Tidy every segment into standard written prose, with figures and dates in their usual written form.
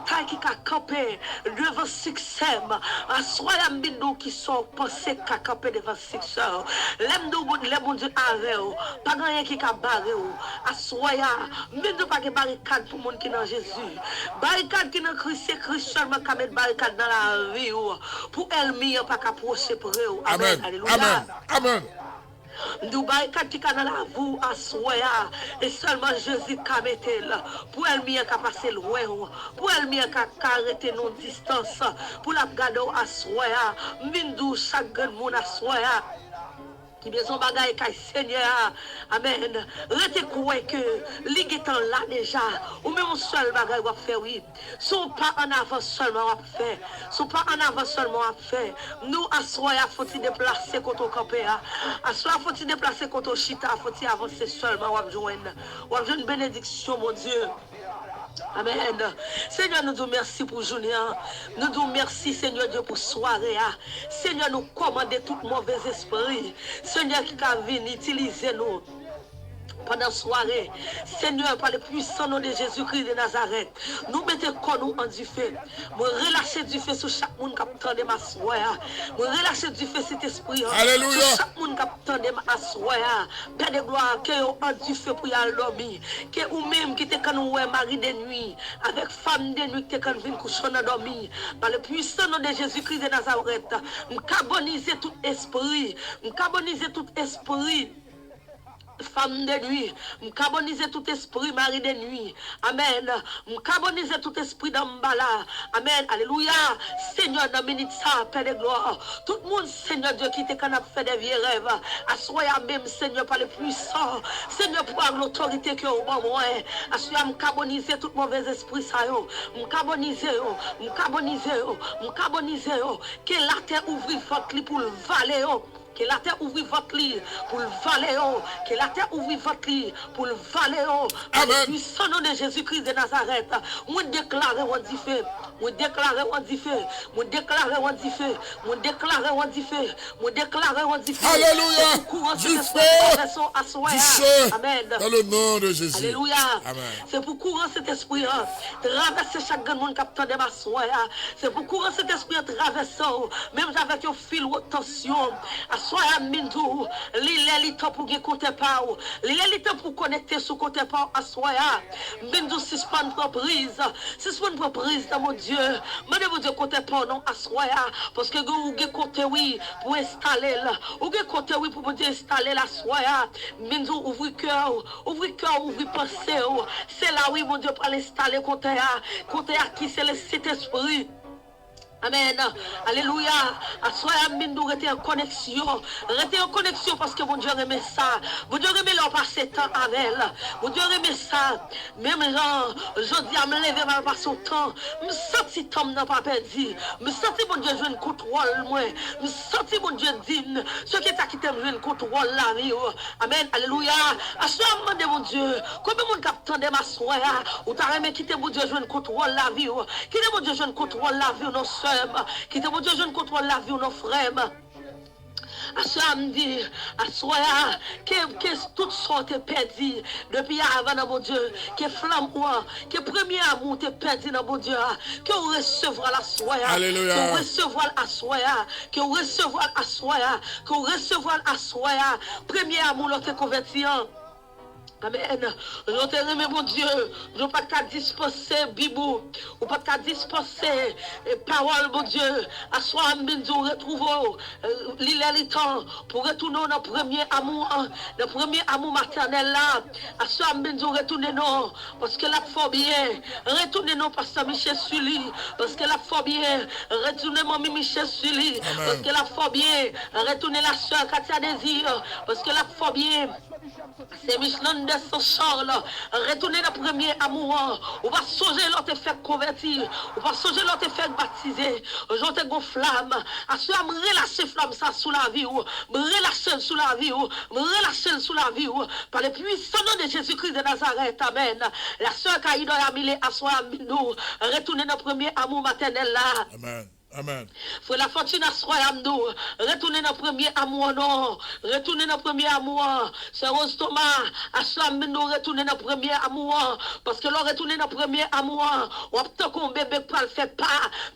bataille qui a campé devant succès. Assoya mbindou qui sont pensés qu'à camper devant succès. Les mon Dieu avec vous. Pas rien qui a barré ou. Assoya mbindou pas de barricade pour monde qui dans Jésus. Barricade qui dans Christ seulement qu'à mettre barricade dans la vie ou. Pour elle pas qu'à approcher pour eux. Amen. Alléluia. Amen. Amen. Nous barricade qui dans la vous assoya et seulement Jésus qui mettait là pour elle mieux qu'à passer loin pour elle mieux qu'à arrêter nos distances pour la garder assoya mindou chaque monde assoya qui bien son bagage kay Seigneur. Amen. Rete quoi que ligue temps là déjà ou même un seul bagage va faire oui. Son pas en avant seulement va faire. Son pas en avant seulement va faire. Nous assoya faut-il déplacer quand on camper. Assoya faut-il déplacer quand on chita, faut-il avancer seulement va joindre. Va joindre bénédiction mon Dieu. Amen. Seigneur, nous te merci pour journée. Nous te merci, Seigneur Dieu, pour soirée. Seigneur, nous commandons tout mauvais esprit. Seigneur, qui a venu utiliser nous pendant la soirée. Seigneur, par le puissant nom de Jésus-Christ de Nazareth, nous mettons nous en du feu. Nous relâcher du feu sur chaque monde qui attend de ma soirée. Nous relâcher du feu cet esprit. Alléluia. Sur chaque monde qui attend de ma soirée. Père de gloire, que vous en du feu pour y aller dormir. Que vous-même qui êtes quand nous mari de nuit, avec femme de nuit qui êtes quand vous venez coucher dans dormir. Par le puissant nom de Jésus-Christ de Nazareth, nous carboniser tout esprit. Nous carboniser tout esprit. Femme de nuit, carboniser tout esprit, mari de nuit. Amen. Carboniser tout esprit d'ambala. Amen. Alléluia. Seigneur, dans minute ça, Père de gloire. Tout le monde, Seigneur Dieu, qui te qu'on a fait des vieux rêves. Assoya même, Seigneur, par le puissant. Seigneur, pour l'autorité que vous avez, moi. Assoya, carboniser tout mauvais esprit, ça, yo. Carboniser, carboniser, que la terre ouvre votre pour le valet, que la terre ouvre votre lit pour le valet. Que la terre ouvre votre lit pour le valet. Amen. Du sang de Jésus-Christ de Nazareth. Moi déclarer on dit feu. Moi déclarer on dit feu. Moi déclarer on dit feu. Moi déclarer on dit feu. Moi déclarer on dit feu. Alléluia. Du feu. Du feu. Amen. Dans le nom de Jésus. Alléluia. Amen. C'est pour courir cet esprit. Traverser chaque monde qui attend de ma soie. C'est pour courir cet esprit traverser. Même avec un fil de tension. Soya mindou, l'île pour que compte pas, l'île pour connecter sur côté pas à soya, mindou suspend prise dans mon Dieu, mais mon Dieu côté pas non à soya, parce que vous côté oui pour installer là, ou côté oui pour installer la soya, mindou ouvre cœur, ouvre pensée, c'est là oui mon Dieu pour l'installer côté à qui c'est le Saint-Esprit. Amen. Alléluia. Assoya mindou rete en connexion. Rete en connexion parce que mon Dieu remet ça. Mon Dieu remet leur passer temps avec elle. Mon Dieu remet ça. Même gens, je dis à me lever mal par son temps. Me senti temps n'a pas perdu. Me senti mon Dieu jouer un contrôle moi. Me senti mon Dieu digne. Ce qui t'a quitté me jouer un contrôle la vie. Amen. Alléluia. Assoya de mon Dieu. Combien mon capitaine de ma soya ou t'as remis quitter mon Dieu jouer un contrôle la vie. Quitter mon Dieu jouer un contrôle la vie non seul. Qui te mon Dieu, je ne contrôle la vie de nos frères. À samedi, à soir, que toutes sortes perdues depuis avant dans mon Dieu, que flamme que premier amour te perdu dans mon Dieu, que vous recevrez la soirée, que vous recevrez la soirée, que vous recevrez la soirée, que vous recevrez la soirée, premier amour l'autre converti. Amen. Je te remercie, mon Dieu. Je ne peux pas dispenser, Bibou. Je ne peux pas dispenser parole, mon Dieu. À soi, nous retrouvons l'île temps pour retourner dans le premier amour maternel là. À soi, nous retournons parce que la foi bien. Retournez-nous, Pasteur Michel Sully. Parce que la foi bien. Retournez, mon Michel Sully. Parce que la foi bien. Retournez la soeur Katia Désir. Parce que la foi bien. C'est Michelin de son Charles. Retournez le premier amour. On va songer l'autre faire convertir. On va songer l'autre faire baptiser. Je te flamme. À cela, me relâcher flamme ça sous la vie. Me relâcher sous la vie. Me relâcher sous la vie. Par le puissant nom de Jésus-Christ de Nazareth. Amen. La soeur Kaïdo Amile à soi nous. Retournez le premier amour maternel là. Amen. Amen. Frère la fortune à soi nous. Retournez dans le premier amour, non. Retournez dans le premier amour. C'est Rose Thomas. À soi nous retournez dans le premier amour. Parce que l'on retourne dans le premier amour. On a tant qu'on bébé pas le faire pas.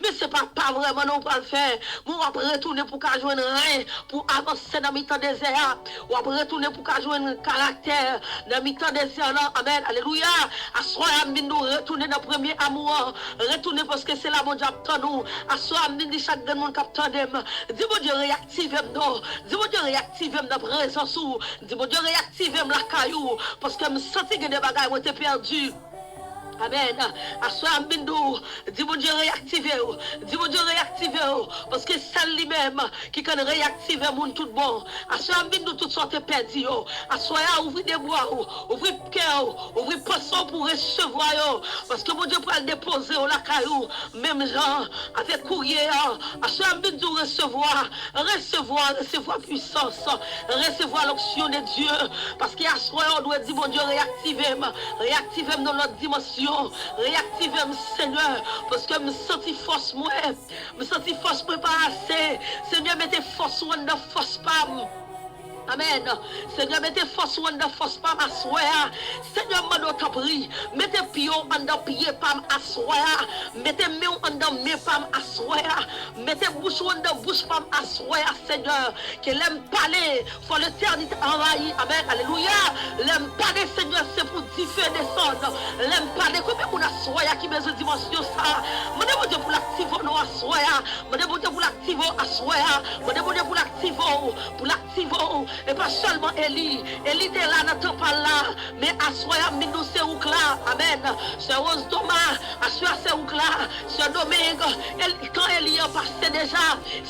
Mais c'est pas vraiment non pas le faire. On va retourner pour qu'à joindre rien. Pour avancer dans le mi-temps désert. On va retourner pour qu'à joindre un caractère. Dans le mi-temps désert. Amen. Alléluia. À soi nous retournez dans le premier amour. Retournez parce que c'est là mon Dieu attend nous. À soi dit chaque monde capteur dem. Dis mon Dieu réactive nous. Dis mon Dieu réactive dans présence ou. Dis mon Dieu réactive la caillou parce que me senti que des bagages ont été perdus. Amen. À soi Mbindou, dis mon Dieu réactiver. Dis mon Dieu réactiver. Parce que c'est lui-même qui peut réactiver mon tout bon. À soi Mbindou, toutes sortes perdues. À soi ouvrir des bois, ouvrir cœur, ouvrir poisson pour recevoir. Parce que mon Dieu peut le déposer au la caillou. Même gens avec courrier. À soi Mbindou recevoir puissance. Recevoir l'onction de Dieu. Parce qu'à soi on doit dire mon Dieu réactiver dans notre dimension. Réactiver Seigneur parce que me senti force moi pas assez. Seigneur mettez force dans force pas. Amen. Seigneur, mettez force ou en force pas m'asseoir. Seigneur, m'en t'en prie. Mettez pied en pied pas m'asseoir. Mettez main en main pas m'asseoir. Mettez bouche en bouche pas m'asseoir, Seigneur. Que l'aime parler, faut l'éternité envahie. Amen. Alléluia. L'aime parler, Seigneur, c'est pour differ descendre. L'aime parler, combien on asseoir qui besoin de dimension ça. Mon Dieu pour l'activer, non asseoir. Mon Dieu pour l'activer, asseoir. Mon Dieu pour l'activer. Et pas seulement Élie était là, n'attend pas là, mais Assoya Minou c'est où là, amen. C'est Rose Thomas, Assoya c'est où là, c'est Domingue, quand Élie a passé déjà,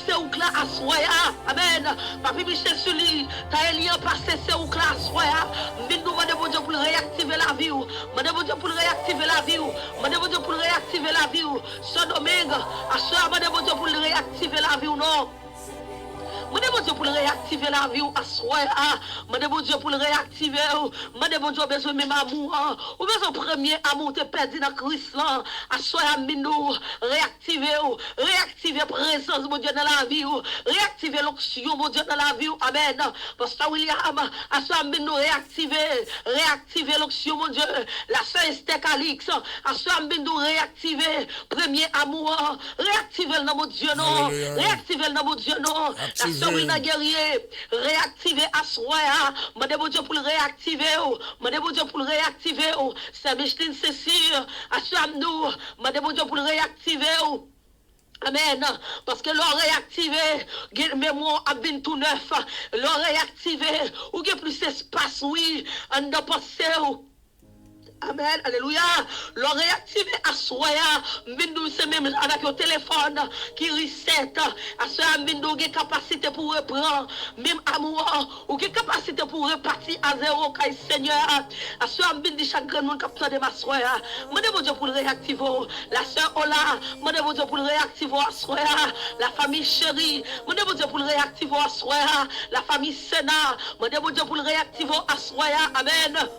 c'est où là, Assoya, amen. Papi Michel Sully, quand Élie a passé, c'est où là, Assoya, Minou, mon Dieu pour réactiver la vie, mon Dieu pour réactiver la vie, mon Dieu pour réactiver la vie, c'est Domingue, Assoya, mon Dieu pour réactiver la vie ou non. Mon Dieu pour réactiver la vie à soi. Mon Dieu pour réactiver. Mon Dieu besoin même amour. Ou besoin premier amour te perdu dans Christ là. À soi nous réactiver. Réactiver présence mon Dieu dans la vie. Réactiver l'onction mon Dieu dans la vie. Amen. Pasteur William à soi nous réactiver. Réactiver l'onction mon Dieu. La sœur Esther Calix à soi nous réactiver premier amour. Réactiver dans mon Dieu non. Réactiver dans mon Dieu non. La guerrier, réactiver à soi, mon Dieu pour le réactiver, mon Dieu pour le réactiver, c'est Micheline Cécile, à soi nous, mon Dieu pour le réactiver. Amen. Parce que l'on réactivé, mémoire a bien tout neuf, l'on réactivé, ou qu'il y a plus d'espace, oui, en a pensé. Amen, alléluia. L'on réactivé à soi, nous c'est même avec le téléphone qui reset. À soi, nous avons capacité pour reprendre, même amour, ou capacité pour repartir à zéro, Seigneur. À soi, nous chaque grand monde capteur de ma soeur. Mon Dieu pour le réactiver. La soeur Ola, mon Dieu pour le réactiver à soi. La famille chérie, mon Dieu pour le réactiver à soi. La famille Sénat, mon Dieu pour le réactiver à soi. Amen.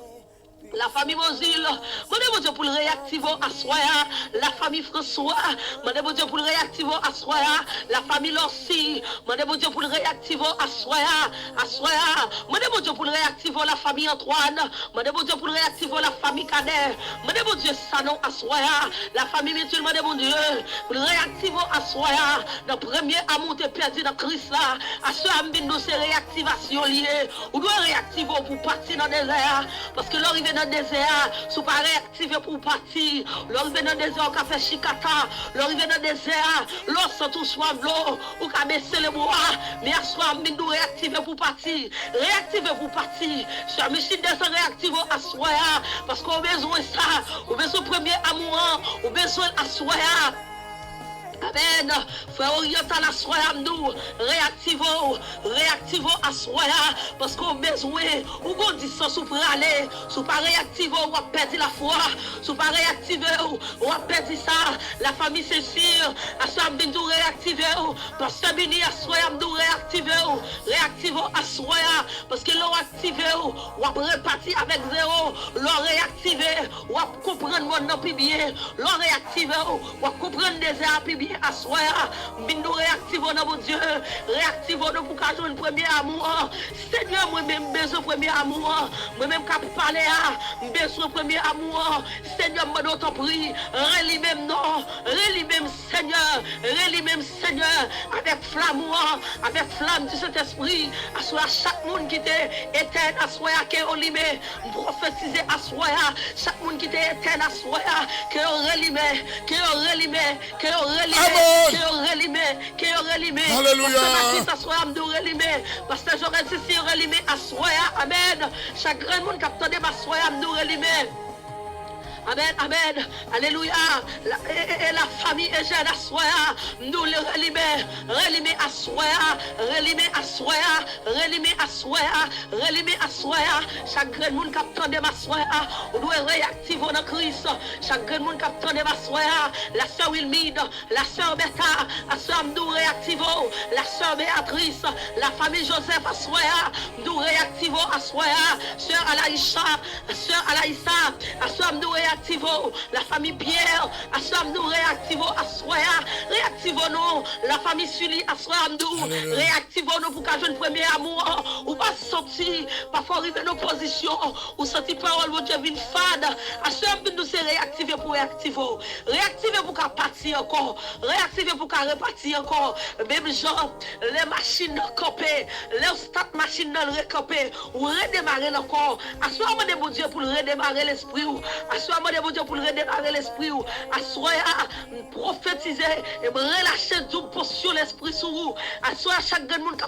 La famille Mozil, mon Dieu pour le réactiver à soi, la famille François, mon Dieu pour le réactiver à soi, la famille Lorsi, mon Dieu pour le réactiver à soi, mon Dieu pour le réactiver la famille Antoine, mon Dieu pour le réactiver la famille Cadet, mon Dieu Sanon à soi, la famille Métul, mon Dieu, pour le réactiver à soi, le premier amour te perdu dans Christ là, à soi, nous c'est réactivation liée, on doit réactiver pour partir dans le désert, parce que l'arrivée dans le désert, si vous ne pas réactiver pour partir, l'arrivée dans le désert, on fait chicata, l'arrivée dans le désert, l'eau sans tout soif l'eau, ou qu'à baisser les bois, mais à soi, nous réactiver pour partir, réactiver pour partir, sur Michel descend réactiver à soi, parce qu'on a besoin de ça, on a besoin de premier amour, on a besoin à soi. Amen. Frère oriental à soi, nous réactivons à soi, parce qu'on a besoin, ou qu'on dit ça, sous pour aller, sous pas réactiver, on va perdre la foi, sous pas réactiver, on va perdre ça, la famille c'est sûr, à soi, nous réactiver, parce que nous à soi, nous réactiver à soi, parce que l'on activé, on va repartir avec zéro, l'on réactiver, on va comprendre mon nom plus bien, l'on réactiver, on va comprendre des airs plus bien. assoya, nous réactivons mon Dieu, réactivons nous pour qu'à jouer le premier amour. Seigneur, moi-même besoin premier amour, moi-même qu'à parler à besoin premier amour. Seigneur, moi t'en prie, relis même non, relis même Seigneur, relis même Seigneur, avec flamme, avec flamme du Saint-Esprit, assoya chaque monde qui était éteint, assoya qui est olimé, prophétiser assoya, chaque monde qui était éteint, assoya, que relimé, que relimé, que relimé, que relimé, que relimé. Alléluia. Parce que j'aurais dit si relimé assoya, amen. Chaque grand monde qui a entendu ma soya, nous relimé. Amen, amen, alléluia. La famille Eugène Assoya, nous le relimé Assoya, relimé Assoya, relimé Assoya, relimé Assoya. Chaque grand monde qui attend de ma soya, on doit réactiver dans Christ. Chaque grand monde qui attend de ma soya, la sœur Wilmide, la sœur Beta, la sœur nous réactivons, la sœur Béatrice, la famille Joseph Assoya, nous réactivons Assoya, sœur Alaïcha, sœur Alaïssa, la sœur nous réactivons. La famille Pierre, nous réactivons Assoya, réactivons-nous, la famille Sully, nous réactivons-nous pour qu'à jeune premier amour, ou pas sortir, parfois arriver nos positions, ou sortir parole, mon Dieu, une fade, nous c'est réactiver pour réactiver, réactiver pour qu'à partir encore, réactiver pour qu'à repartir encore, même genre, les machines copées, les stats machines non recopées, ou redémarrer encore, assoyez-moi de mon Dieu pour redémarrer l'esprit, assoyez-moi de mon Dieu pour redémarrer l'esprit, assoyez, prophétiser et relâcher toute portion l'esprit sur vous, assoyez chaque grand monde qui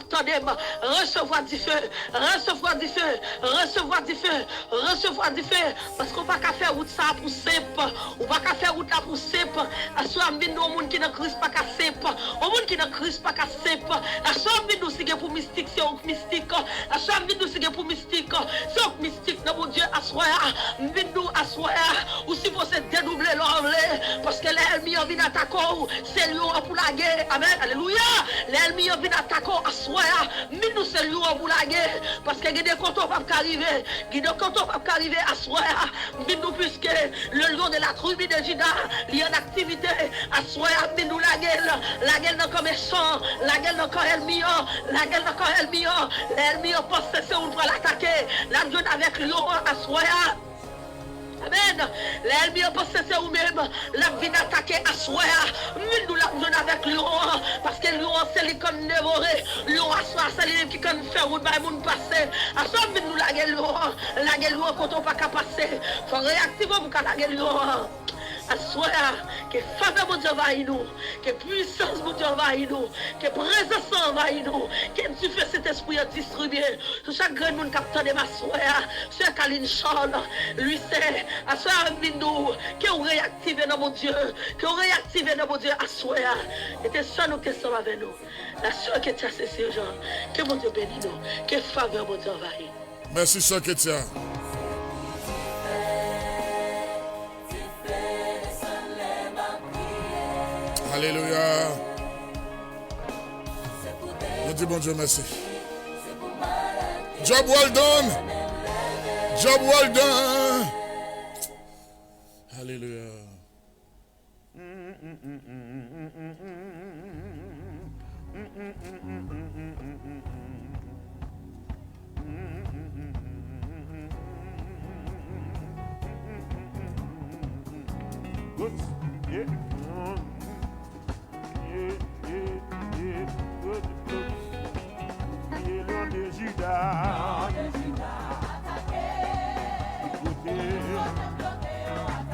recevoir du feu, recevoir du feu, recevoir du feu, recevoir du feu, parce qu'on va pas faire route ça pour simple, on va pas faire route là pour simple, assoyez nous au monde qui n'a Christ pas simple, au monde qui n'a Christ pas simple, assoyez nous c'est pour mystique, c'est un mystique, assoyez nous c'est pour mystique, c'est un mystique, mon Dieu, assoyez, nous assoyez, ou si vous êtes dédoublé l'enlevé, parce que l'ennemi a venu attaquer, c'est lui pour la guerre, amen, alléluia, l'ennemi a venu attaquer, assoyez, nous c'est lui pour la guerre, parce que il y a des comptes pas arriver, il y a des comptes pas arriver, assoyez, nous puisque le lion de la tribu de Juda, il y a une activité, assoyez, nous la gueule n'a comme méchant, la gueule n'a comme ennemi, la gueule n'a comme ennemi, l'ennemi a pensé c'est où pour l'attaquer, la jeune avec lion, assoyez. Amen. L'ennemi a pensé c'est vous-même. La vie d'attaquer à soi. Nous la besoin avec Lion. Parce que Lion c'est lui comme dévoré. Lion à soi c'est lui qui comme faire route par moun passer. À soi nous la gueule Lion. La gueule Lion quand on pas qu'à passer. Faut réactiver pour qu'à la gueule Lion. Assoya, que faveur mon Dieu envahit nous, que puissance mon Dieu envahit nous, que présence envahit nous, que tu fais cet esprit à distribuer sur chaque grand monde capteur de ma soya, sur Kaline Charles, lui c'est, assoya nous, que on réactive dans mon Dieu, que on réactive dans mon Dieu, assoya, et tes soeurs nous qui sont avec nous, la soeur qui est associée aux gens, que mon Dieu bénisse nous, que faveur mon Dieu envahit. Merci, soeur Ketia. Alléluia. Je dis bon Dieu merci. Job well done. Job well done. Alléluia. Good. Yeah.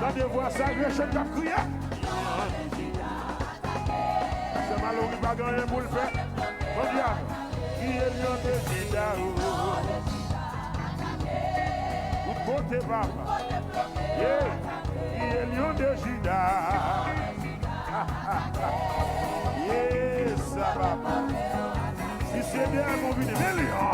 Tendez voir ça, je chante la prière. C'est malheureux qui va gagner pour le faire. Mon diable, qui est lion de Juda? Tout côté papa. Qui est lion de Juda? Yes, ça va. Si c'est bien, mon vie de lion.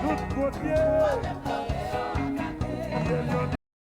Tout côté.